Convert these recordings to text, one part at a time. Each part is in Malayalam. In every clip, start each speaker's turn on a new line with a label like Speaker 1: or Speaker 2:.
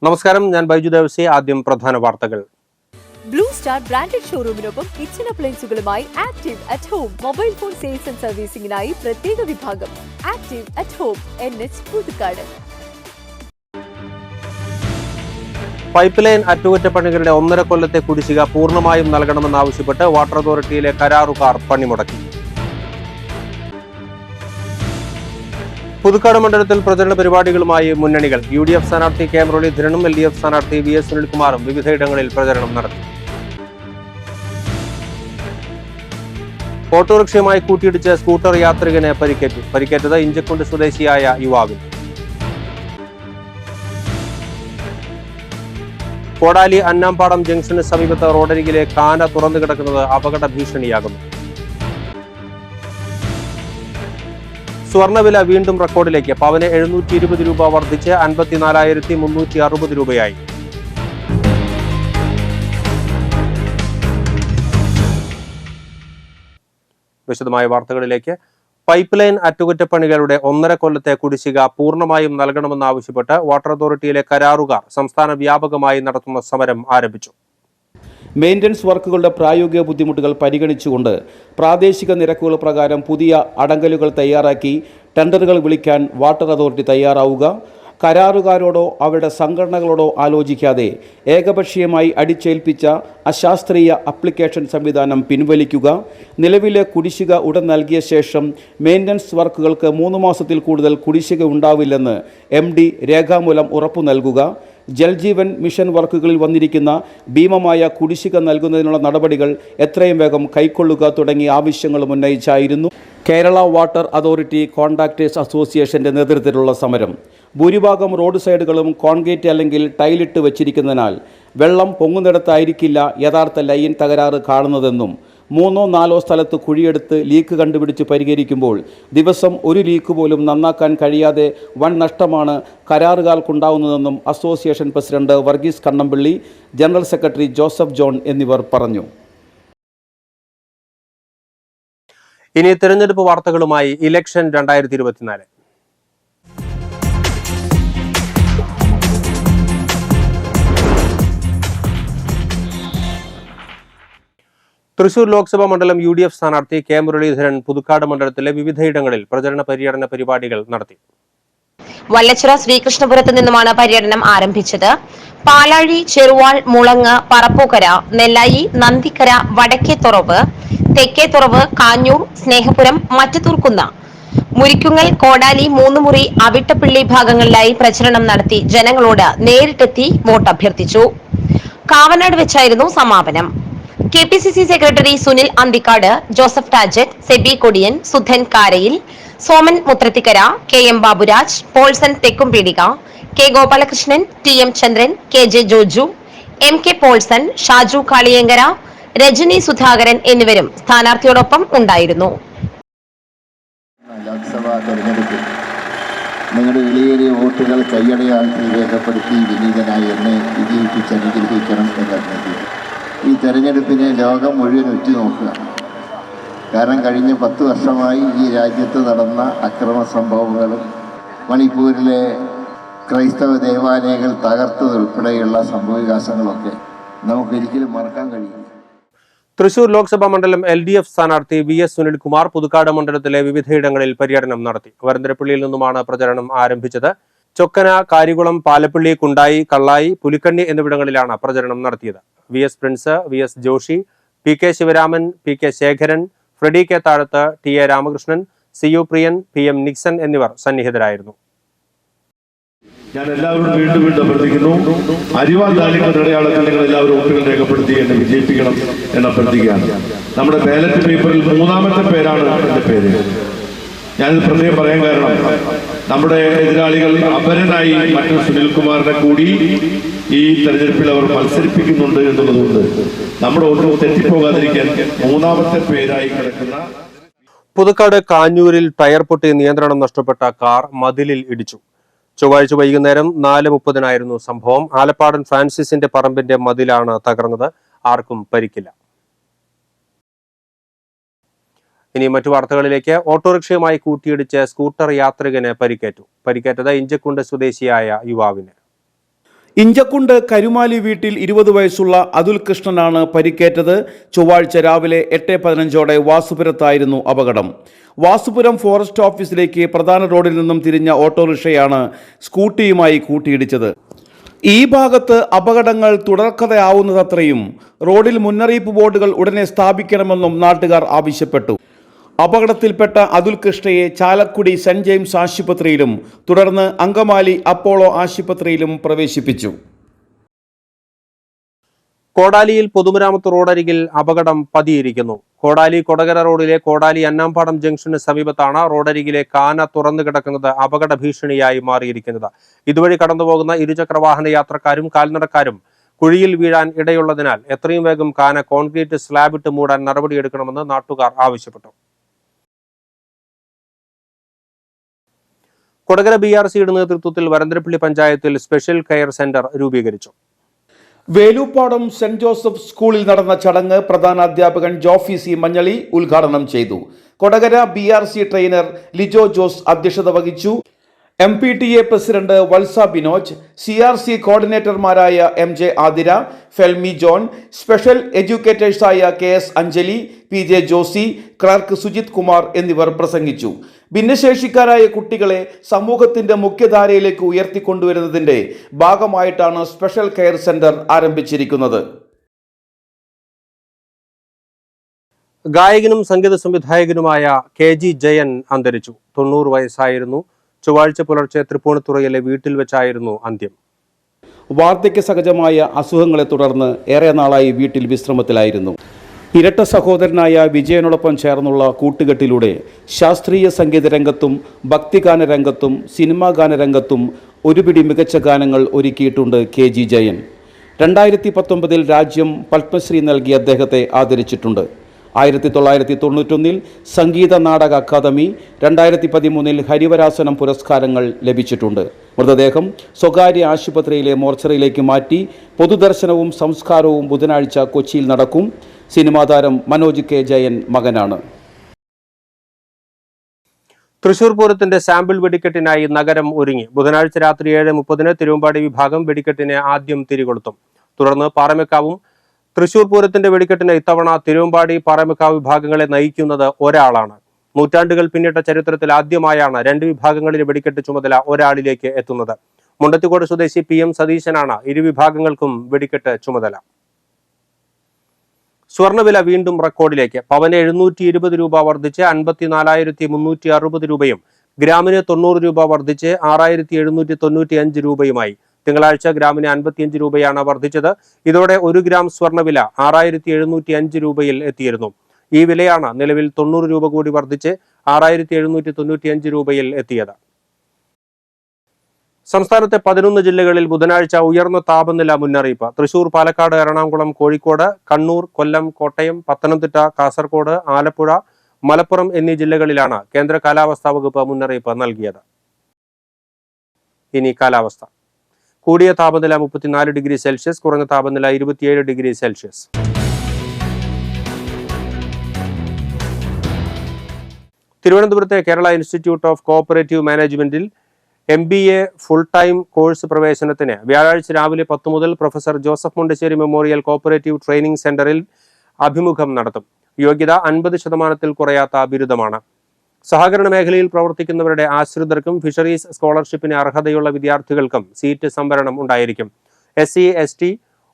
Speaker 1: നമസ്കാരം, ഞാൻ ബൈജു ദേവസി. ആദ്യം പ്രധാന വാർത്തകൾ.
Speaker 2: ബ്ലൂ സ്റ്റാർ ബ്രാൻഡഡ് ഷോറൂമിനൊപ്പം കിച്ചൺ അപ്ലയൻസുകളുമായി active at home mobile phone sales and സർവീസിംഗിനായി പ്രത്യേക വിഭാഗം active at home NH Puthukkad.
Speaker 1: Pipe line അറ്റകുറ്റപ്പണികളുടെ 1.5 കൊല്ലത്തെ കുടിശ്ശിക പൂർണ്ണമായും നൽകണമെന്നാവശ്യപ്പെട്ട് വാട്ടർ അതോറിറ്റിയിലെ കരാറുകാർ പണിമുടക്കി. പുതുക്കാട് മണ്ഡലത്തിൽ പ്രചരണ പരിപാടികളുമായി മുന്നണികൾ. UDF സ്ഥാനാർത്ഥി കെ മുരളീധരനും LDF സ്ഥാനാർത്ഥി VS സുനിൽകുമാറും വിവിധയിടങ്ങളിൽ പ്രചരണം നടത്തി. ഓട്ടോറിക്ഷയുമായി കൂട്ടിയിടിച്ച് സ്കൂട്ടർ യാത്രികന് പരിക്കേറ്റത് ഇഞ്ചക്കുണ്ട് സ്വദേശിയായ യുവാവിന്. കോടാലി അന്നാംപാടം ജംഗ്ഷന് സമീപത്ത് റോഡരികിലെ കാന തുറന്നു കിടക്കുന്നത് അപകട ഭീഷണിയാകുന്നു. സ്വർണ്ണവില വീണ്ടും റെക്കോർഡിലേക്ക്. പവന് 720 രൂപ വർദ്ധിച്ച് 54,360 രൂപയായി. വിശദമായ വാർത്തകളിലേക്ക്. പൈപ്പ് ലൈൻ അറ്റകുറ്റപ്പണികളുടെ 1.5 കൊല്ലത്തെ കുടിശ്ശിക പൂർണ്ണമായും നൽകണമെന്നാവശ്യപ്പെട്ട് വാട്ടർ അതോറിറ്റിയിലെ കരാറുകാർ സംസ്ഥാന വ്യാപകമായി നടത്തുന്ന സമരം ആരംഭിച്ചു.
Speaker 3: മെയിൻ്റനൻസ് വർക്കുകളുടെ പ്രായോഗിക ബുദ്ധിമുട്ടുകൾ പരിഗണിച്ചുകൊണ്ട് പ്രാദേശിക നിരക്കുകൾ പ്രകാരം പുതിയ അടങ്കലുകൾ തയ്യാറാക്കി ടെൻഡറുകൾ വിളിക്കാൻ വാട്ടർ അതോറിറ്റി തയ്യാറാവുക, കരാറുകാരോടോ അവരുടെ സംഘടനകളോടോ ആലോചിക്കാതെ ഏകപക്ഷീയമായി അടിച്ചേൽപ്പിച്ച അശാസ്ത്രീയ അപ്ലിക്കേഷൻ സംവിധാനം പിൻവലിക്കുക, നിലവിലെ കുടിശ്ശിക ഉടൻ നൽകിയ ശേഷം മെയിൻ്റനൻസ് വർക്കുകൾക്ക് 3 മാസത്തിൽ കൂടുതൽ കുടിശ്ശിക ഉണ്ടാവില്ലെന്ന് MD രേഖാമൂലം ഉറപ്പു നൽകുക, ജൽജീവൻ മിഷൻ വർക്കുകളിൽ വന്നിരിക്കുന്ന ഭീമമായ കുടിശ്ശിക നൽകുന്നതിനുള്ള നടപടികൾ എത്രയും വേഗം കൈക്കൊള്ളുക തുടങ്ങിയ ആവശ്യങ്ങളും ഉന്നയിച്ചായിരുന്നു കേരള വാട്ടർ അതോറിറ്റി കോൺട്രാക്ടേഴ്സ് അസോസിയേഷന്റെ നേതൃത്വത്തിലുള്ള സമരം. ഭൂരിഭാഗം റോഡ് സൈഡുകളും കോൺക്രീറ്റ് അല്ലെങ്കിൽ ടൈലിട്ട് വച്ചിരിക്കുന്നതിനാൽ വെള്ളം പൊങ്ങുന്നിടത്തായിരിക്കില്ല യഥാർത്ഥ ലൈൻ തകരാറ് കാണുന്നതെന്നും 3-4 സ്ഥലത്ത് കുഴിയെടുത്ത് ലീക്ക് കണ്ടുപിടിച്ച് പരിഹരിക്കുമ്പോൾ ദിവസം ഒരു ലീക്ക് പോലും നന്നാക്കാൻ കഴിയാതെ വൻ നഷ്ടമാണ് കരാറുകാർക്കുണ്ടാവുന്നതെന്നും association president Varghese Kannampilly, general secretary Joseph John എന്നിവർ പറഞ്ഞു.
Speaker 1: ഇനി തെരഞ്ഞെടുപ്പ് വാർത്തകളുമായി. ഇലക്ഷൻ 2024. തൃശൂർ ലോക്സഭാ മണ്ഡലം UDF സ്ഥാനാർത്ഥി കെ മുരളീധരൻ പുതുക്കാട് മണ്ഡലത്തിലെ വിവിധയിടങ്ങളിൽ പ്രചരണ പര്യടന പരിപാടികൾ നടത്തി.
Speaker 4: വല്ലച്ചിറ ശ്രീകൃഷ്ണപുരത്ത് നിന്നുമാണ് പര്യടനം ആരംഭിച്ചത്. പാലാഴി, ചെറുവാൾ, മുളങ്ങ്, പറപ്പൂക്കര, നെല്ലായി, നന്ദിക്കര, വടക്കേത്തുറവ്, തെക്കേത്തുറവ്, കാഞ്ഞൂർ, സ്നേഹപുരം, മറ്റത്തൂർക്കുന്ന, മുരിക്കുങ്ങൽ, കോടാലി, മൂന്നുമുറി, അവിട്ടപ്പള്ളി ഭാഗങ്ങളിലായി പ്രചരണം നടത്തി ജനങ്ങളോട് നേരിട്ടെത്തി വോട്ട് അഭ്യർത്ഥിച്ചു. കാവനാട് വെച്ചായിരുന്നു സമാപനം. KPCC secretary Sunil Anthikkad, Joseph Tajet, Sebi Kodiyan, Sudhan Karayil, Soman Muthrathikkara, KM Baburaj, Paulson Thekkumpeedika, K Gopalakrishnan, TM Chandran, KJ Joju, MK Paulson, Shaju Kaliyankara, Rajani Sudhakaran എന്നിവരും സ്ഥാനാർത്ഥിയോടൊപ്പം ഉണ്ടായിരുന്നു.
Speaker 5: ലോക്സഭാ തെരഞ്ഞെടുപ്പിൽ നിങ്ങളുടെ വിലയേറിയ വോട്ടുകൾ കൈയടയാളത്തിൽ രേഖപ്പെടുത്തി വിനീതനായി എന്നെ വിജയിപ്പിച്ച് അനുഗ്രഹിക്കണം എന്നറിഞ്ഞു. ഈ തെരഞ്ഞെടുപ്പിനെ ലോകം മുഴുവൻ ഉറ്റുനോക്കുകയാണ്. കാരണം കഴിഞ്ഞ 10 വർഷമായി ഈ രാജ്യത്ത് നടന്ന അക്രമ സംഭവങ്ങളും മണിപ്പൂരിലെ ക്രൈസ്തവ ദേവാലയങ്ങൾ തകർത്തതുൾപ്പെടെയുള്ള സംഭവവികാസങ്ങളൊക്കെ നമുക്കൊരിക്കലും മറക്കാൻ കഴിയില്ല.
Speaker 1: തൃശൂർ ലോക്സഭാ മണ്ഡലം LDF സ്ഥാനാർത്ഥി VS സുനിൽകുമാർ പുതുക്കാട് മണ്ഡലത്തിലെ വിവിധയിടങ്ങളിൽ പര്യടനം നടത്തി. വരന്തരപ്പള്ളിയിൽ നിന്നുമാണ് പ്രചരണം ആരംഭിച്ചത്. ചൊക്കന, കാരികുളം, പാലപ്പള്ളി, കുണ്ടായി, കള്ളായി, പുലിക്കണ്ണി എന്നിവിടങ്ങളിലാണ് പ്രചരണം നടത്തിയത്. VS Prince, VS Joshi, PK Sivaraman, PK Sekharan, Freddy K Thazhath, TA Ramakrishnan, CU Priyan, PM Nixon എന്നിവർ സന്നിഹിതരായിരുന്നു.
Speaker 6: ഞാൻ എല്ലാവരും വീണ്ടും അഭ്യർത്ഥിക്കുന്നു, അരിവാൾ താലികളുടെ അടയാളത്തിൽ നിങ്ങൾ എല്ലാവരും വോട്ടുകൾ രേഖപ്പെടുത്തി എന്നെ വിജയിപ്പിക്കണം എന്ന് അഭ്യർത്ഥിക്കുകയാണ്. നമ്മുടെ ബാലറ്റ് പേപ്പറിൽ 3ാമത്തെ പേരാണ് എൻ്റെ പേര്. ഞാനിത് പ്രത്യേകം പറയാൻ കാരണം നമ്മുടെ എതിരാളികൾ അപരനായി മറ്റു സുനിൽകുമാറിനെ കൂടി ഈ തെരഞ്ഞെടുപ്പിൽ അവർ മത്സരിപ്പിക്കുന്നുണ്ട് എന്നുള്ളതുകൊണ്ട് നമ്മുടെ വോട്ട് തെറ്റിപ്പോകാതിരിക്കാൻ 3ാമത്തെ പേരായി കിടക്കുന്ന.
Speaker 1: പുതുക്കാട് കാഞ്ഞൂരിൽ ടയർ പൊട്ടി നിയന്ത്രണം നഷ്ടപ്പെട്ട കാർ മതിലിൽ ഇടിച്ചു. ചൊവ്വാഴ്ച വൈകുന്നേരം 4:30 സംഭവം. ആലപ്പാടൻ ഫ്രാൻസിസിന്റെ പറമ്പിന്റെ മതിലാണ് തകർന്നത്. ആർക്കും പരിക്കില്ല. ഇനി മറ്റു വാർത്തകളിലേക്ക്. ഓട്ടോറിക്ഷയുമായി കൂട്ടിയിടിച്ച് സ്കൂട്ടർ യാത്രികന് പരിക്കേറ്റത് ഇഞ്ചക്കുണ്ട് സ്വദേശിയായ യുവാവിന്.
Speaker 3: ഇഞ്ചക്കുണ്ട് കരുമാലി വീട്ടിൽ 20 വയസ്സുള്ള അതുൽ കൃഷ്ണനാണ് പരിക്കേറ്റത്. ചൊവ്വാഴ്ച രാവിലെ 8:15 വാസുപുരത്തായിരുന്നു അപകടം. വാസുപുരം ഫോറസ്റ്റ് ഓഫീസിലേക്ക് പ്രധാന റോഡിൽ നിന്നും തിരിഞ്ഞ ഓട്ടോറിക്ഷയാണ് സ്കൂട്ടിയുമായി കൂട്ടിയിടിച്ചത്. ഈ ഭാഗത്ത് അപകടങ്ങൾ തുടർക്കഥയാവുന്നതത്രയും റോഡിൽ മുന്നറിയിപ്പ് ബോർഡുകൾ ഉടനെ സ്ഥാപിക്കണമെന്നും നാട്ടുകാർ ആവശ്യപ്പെട്ടു. അപകടത്തിൽപ്പെട്ട അതുൽ കൃഷ്ണയെ ചാലക്കുടി സെന്റ് ജെയിംസ് ആശുപത്രിയിലും തുടർന്ന് അങ്കമാലി അപ്പോളോ ആശുപത്രിയിലും പ്രവേശിപ്പിച്ചു.
Speaker 1: കോടാലിയിൽ പൊതുമരാമത്ത് റോഡരികിൽ അപകടം പതിയിരിക്കുന്നു. കോടാലി കൊടകര റോഡിലെ കോടാലി അന്നാമ്പാടം ജംഗ്ഷന് സമീപത്താണ് റോഡരികിലെ കാന തുറന്നു കിടക്കുന്നത് അപകട ഭീഷണിയായി മാറിയിരിക്കുന്നത്. ഇതുവഴി കടന്നുപോകുന്ന ഇരുചക്രവാഹന യാത്രക്കാരും കാൽനടക്കാരും കുഴിയിൽ വീഴാൻ ഇടയുള്ളതിനാൽ എത്രയും വേഗം കാന കോൺക്രീറ്റ് സ്ലാബിട്ട് മൂടാൻ നടപടിയെടുക്കണമെന്ന് നാട്ടുകാർ ആവശ്യപ്പെട്ടു. കൊടകര BRCയുടെ നേതൃത്വത്തിൽ വരന്തരപ്പള്ളി പഞ്ചായത്തിൽ സ്പെഷ്യൽ കെയർ സെന്റർ രൂപീകരിച്ചു.
Speaker 3: വേലൂപ്പാടം സെന്റ് ജോസഫ് സ്കൂളിൽ നടന്ന ചടങ്ങ് പ്രധാന അധ്യാപകൻ ജോഫി സി മഞ്ഞളി ഉദ്ഘാടനം ചെയ്തു. Kodakara BRC trainer Lijo Jose അധ്യക്ഷത വഹിച്ചു. MPTA president Valsa Binoj, CRC കോർഡിനേറ്റർമാരായ MJ Athira, Felmi John, special എഡ്യൂക്കേറ്റേഴ്സായ KS Anjali, PJ Josy, clerk Sujith Kumar എന്നിവർ പ്രസംഗിച്ചു. ഭിന്നശേഷിക്കാരായ കുട്ടികളെ സമൂഹത്തിന്റെ മുഖ്യധാരയിലേക്ക് ഉയർത്തിക്കൊണ്ടുവരുന്നതിന്റെ ഭാഗമായിട്ടാണ് സ്പെഷ്യൽ കെയർ സെന്റർ ആരംഭിച്ചിരിക്കുന്നത്.
Speaker 1: ഗായകനും സംഗീത സംവിധായകനുമായ KG ജയൻ അന്തരിച്ചു. 90 വയസ്സായിരുന്നു. ചൊവ്വാഴ്ച പുലർച്ചെ തൃപ്പൂണിത്തുറയിലെ വീട്ടിൽ വെച്ചായിരുന്നു അന്ത്യം.
Speaker 3: വാർദ്ധക്യ സഹജമായ അസുഖങ്ങളെ തുടർന്ന് ഏറെ നാളായി വീട്ടിൽ വിശ്രമത്തിലായിരുന്നു. ഇരട്ട സഹോദരനായ വിജയനോടൊപ്പം ചേർന്നുള്ള കൂട്ടുകെട്ടിലൂടെ ശാസ്ത്രീയ സംഗീത രംഗത്തും ഭക്തിഗാന രംഗത്തും സിനിമാ ഗാന രംഗത്തും ഒരുപിടി മികച്ച ഗാനങ്ങൾ ഒരുക്കിയിട്ടുണ്ട് KG ജയൻ. 2019 രാജ്യം പത്മശ്രീ നൽകി അദ്ദേഹത്തെ ആദരിച്ചിട്ടുണ്ട്. 1991 സംഗീത നാടക അക്കാദമി, 2013 ഹരിവരാസനം പുരസ്കാരങ്ങൾ ലഭിച്ചിട്ടുണ്ട്. മൃതദേഹം സ്വകാര്യ ആശുപത്രിയിലെ മോർച്ചറിയിലേക്ക് മാറ്റി പൊതുദർശനവും സംസ്കാരവും ബുധനാഴ്ച കൊച്ചിയിൽ നടക്കും. സിനിമാ താരം മനോജ് K ജയൻ മകനാണ്.
Speaker 1: തൃശൂർ പൂരത്തിന്റെ സാമ്പിൾ വെടിക്കെട്ടിനായി നഗരം ഒരുങ്ങി. ബുധനാഴ്ച രാത്രി 7:30 തിരുവമ്പാടി വിഭാഗം വെടിക്കെട്ടിനെ ആദ്യം തിരികൊളുത്തും. തുടർന്ന് പാറമേക്കാവും. തൃശൂർ പൂരത്തിന്റെ വെടിക്കെട്ടിന് ഇത്തവണ തിരുവമ്പാടി പാറമേക്കാവ് വിഭാഗങ്ങളെ നയിക്കുന്നത് ഒരാളാണ്. നൂറ്റാണ്ടുകൾ പിന്നിട്ട ചരിത്രത്തിൽ ആദ്യമായാണ് 2 വിഭാഗങ്ങളിലെ വെടിക്കെട്ട് ചുമതല ഒരാളിലേക്ക് എത്തുന്നത്. മുണ്ടത്തിക്കോട് സ്വദേശി PM സതീശനാണ് ഇരുവിഭാഗങ്ങൾക്കും വെടിക്കെട്ട് ചുമതല. സ്വർണ്ണവില വീണ്ടും റെക്കോർഡിലേക്ക്. പവന് 720 രൂപ വർദ്ധിച്ച് 54,360 രൂപയും ഗ്രാമിന് 90 രൂപ വർദ്ധിച്ച് 6,795 രൂപയുമായി. തിങ്കളാഴ്ച ഗ്രാമിന് 55 രൂപയാണ് വർദ്ധിച്ചത്. ഇതോടെ 1 ഗ്രാം സ്വർണ്ണവില 6,705 രൂപയിൽ എത്തിയിരുന്നു. ഈ വിലയാണ് നിലവിൽ 90 രൂപ കൂടി വർദ്ധിച്ച് 6,795 രൂപയിൽ എത്തിയത്. സംസ്ഥാനത്തെ 11 ജില്ലകളിൽ ബുധനാഴ്ച ഉയർന്ന താപനില മുന്നറിയിപ്പ്. തൃശൂർ, പാലക്കാട്, എറണാകുളം, കോഴിക്കോട്, കണ്ണൂർ, കൊല്ലം, കോട്ടയം, പത്തനംതിട്ട, കാസർഗോഡ്, ആലപ്പുഴ, മലപ്പുറം എന്നീ ജില്ലകളിലാണ് കേന്ദ്ര കാലാവസ്ഥാ വകുപ്പ് മുന്നറിയിപ്പ് നൽകിയത്. ഇനി കാലാവസ്ഥ. കൂടിയ താപനില 34 ഡിഗ്രി സെൽഷ്യസ്, കുറഞ്ഞ താപനില 27 ഡിഗ്രി സെൽഷ്യസ്. തിരുവനന്തപുരത്തെ കേരള ഇൻസ്റ്റിറ്റ്യൂട്ട് ഓഫ് കോഓപ്പറേറ്റീവ് മാനേജ്മെന്റിൽ MBA ഫുൾ ടൈം കോഴ്സ് പ്രവേശനത്തിന് വ്യാഴാഴ്ച രാവിലെ 10 മുതൽ professor Joseph Mundassery memorial cooperative training സെന്ററിൽ അഭിമുഖം നടത്തും. യോഗ്യത 50% കുറയാത്ത ബിരുദമാണ്. സഹകരണ മേഖലയിൽ പ്രവർത്തിക്കുന്നവരുടെ ആശ്രിതർക്കും ഫിഷറീസ് സ്കോളർഷിപ്പിന് അർഹതയുള്ള വിദ്യാർത്ഥികൾക്കും സീറ്റ് സംവരണം ഉണ്ടായിരിക്കും. SC, ST,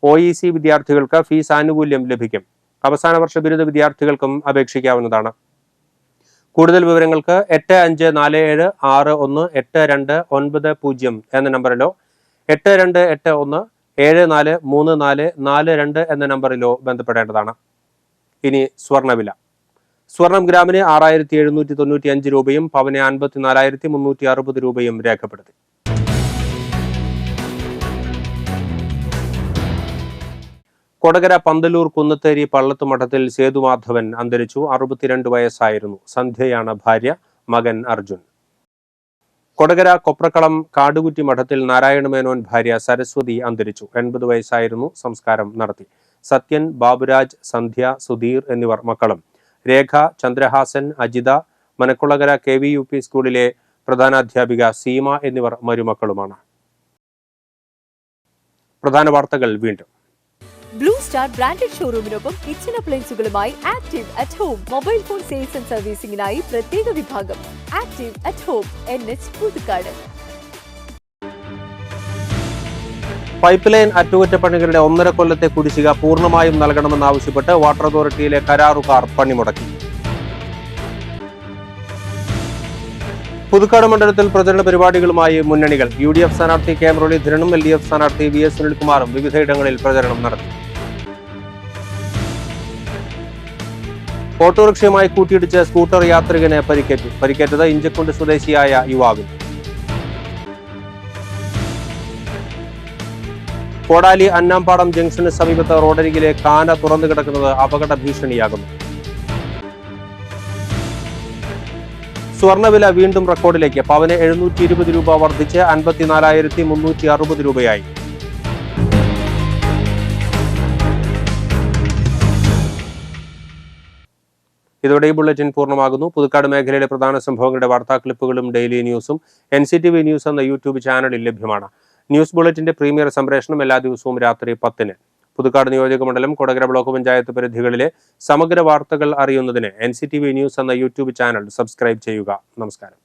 Speaker 1: OEC വിദ്യാർത്ഥികൾക്ക് ഫീസ് ആനുകൂല്യം ലഭിക്കും. അവസാന വർഷ ബിരുദ വിദ്യാർത്ഥികൾക്കും അപേക്ഷിക്കാവുന്നതാണ്. കൂടുതൽ വിവരങ്ങൾക്ക് 8547618290 എന്ന നമ്പറിലോ 8281743442 എന്ന നമ്പറിലോ ബന്ധപ്പെടേണ്ടതാണ്. ഇനി സ്വർണ്ണവില. സ്വർണം ഗ്രാമിന് 6,795 രൂപയും പവന് 54,360 രൂപയും രേഖപ്പെടുത്തി. കൊടകര പന്തലൂർ കുന്നത്തേരി പള്ളത്തുമഠത്തിൽ സേതുമാധവൻ അന്തരിച്ചു. 62 വയസ്സായിരുന്നു. സന്ധ്യയാണ് ഭാര്യ. മകൻ അർജുൻ. കൊടകര കൊപ്രക്കളം കാടുകുറ്റി മഠത്തിൽ നാരായണമേനോൻ ഭാര്യ സരസ്വതി അന്തരിച്ചു. 80 വയസ്സായിരുന്നു. സംസ്കാരം നടത്തി. സത്യൻ, ബാബുരാജ്, സന്ധ്യ, സുധീർ എന്നിവർ മക്കളും. രേഖ, ചന്ദ്രഹാസൻ, അജിത, മനക്കുളകര KVUP സ്കൂളിലെ പ്രധാനാധ്യാപിക സീമ എന്നിവർ മരുമക്കളുമാണ്. പ്രധാന വാർത്തകൾ വീണ്ടും.
Speaker 2: ബ്ലൂ സ്റ്റാർ ബ്രാൻഡഡ് ഷോറൂമിനൊപ്പം കിച്ചൺ അപ്ലയൻസുകളുമായി active at home mobile phone sales and സർവീസിംഗിനായി പ്രത്യേക വിഭാഗം. Active at home, NH Puthukkad.
Speaker 1: Pipe line അറ്റകുറ്റപ്പണികളുടെ 1.5 കൊല്ലത്തെ കുടിശ്ശിക പൂർണ്ണമായും നൽകണമെന്നാവശ്യപ്പെട്ട് വാട്ടർ അതോറിറ്റിയിലെ കരാറുകാർ പണിമുടക്കി. പുതുക്കാട് മണ്ഡലത്തിൽ പ്രചരണ പരിപാടികളുമായി മുന്നണികൾ. UDF സ്ഥാനാർത്ഥി കെ മുരളീധരനും LDF സ്ഥാനാർത്ഥി VS സുനിൽകുമാറും വിവിധയിടങ്ങളിൽ പ്രചരണം നടത്തി. ഓട്ടോറിക്ഷയുമായി കൂട്ടിയിടിച്ച് സ്കൂട്ടർ യാത്രികന് പരിക്കേറ്റു. പരിക്കേറ്റത് ഇഞ്ചക്കുണ്ട് സ്വദേശിയായ യുവാവിന്. കോടാലി അന്നാമ്പാടം ജംഗ്ഷന് സമീപത്ത് റോഡരികിലെ കാന തുറന്നു കിടക്കുന്നത് അപകട ഭീഷണിയാകുന്നു. സ്വർണ്ണവില വീണ്ടും റെക്കോർഡിലേക്ക്. പവന് 720 രൂപ വർദ്ധിച്ച് 54,360 രൂപയായി. ഇതോടെ ഈ ബുള്ളറ്റിൻ പൂർണ്ണമാകുന്നു. പുതുക്കാട് മേഖലയിലെ പ്രധാന സംഭവങ്ങളുടെ വാർത്താ ക്ലിപ്പുകളും ഡെയിലി ന്യൂസും NCTV ന്യൂസ് എന്ന യൂട്യൂബ് ചാനലിൽ ലഭ്യമാണ്. ന്യൂസ് ബുള്ളറ്റിന്റെ പ്രീമിയർ സംപ്രേഷണം എല്ലാ ദിവസവും രാത്രി 10-ന്. പുതുക്കാട് നിയോജക മണ്ഡലം, കൊടകര ബ്ലോക്ക് പഞ്ചായത്ത് പരിധികളിലെ സമഗ്ര വാർത്തകൾ അറിയുന്നതിന് NCTV ന്യൂസ് എന്ന യൂട്യൂബ് ചാനൽ സബ്സ്ക്രൈബ് ചെയ്യുക. നമസ്കാരം.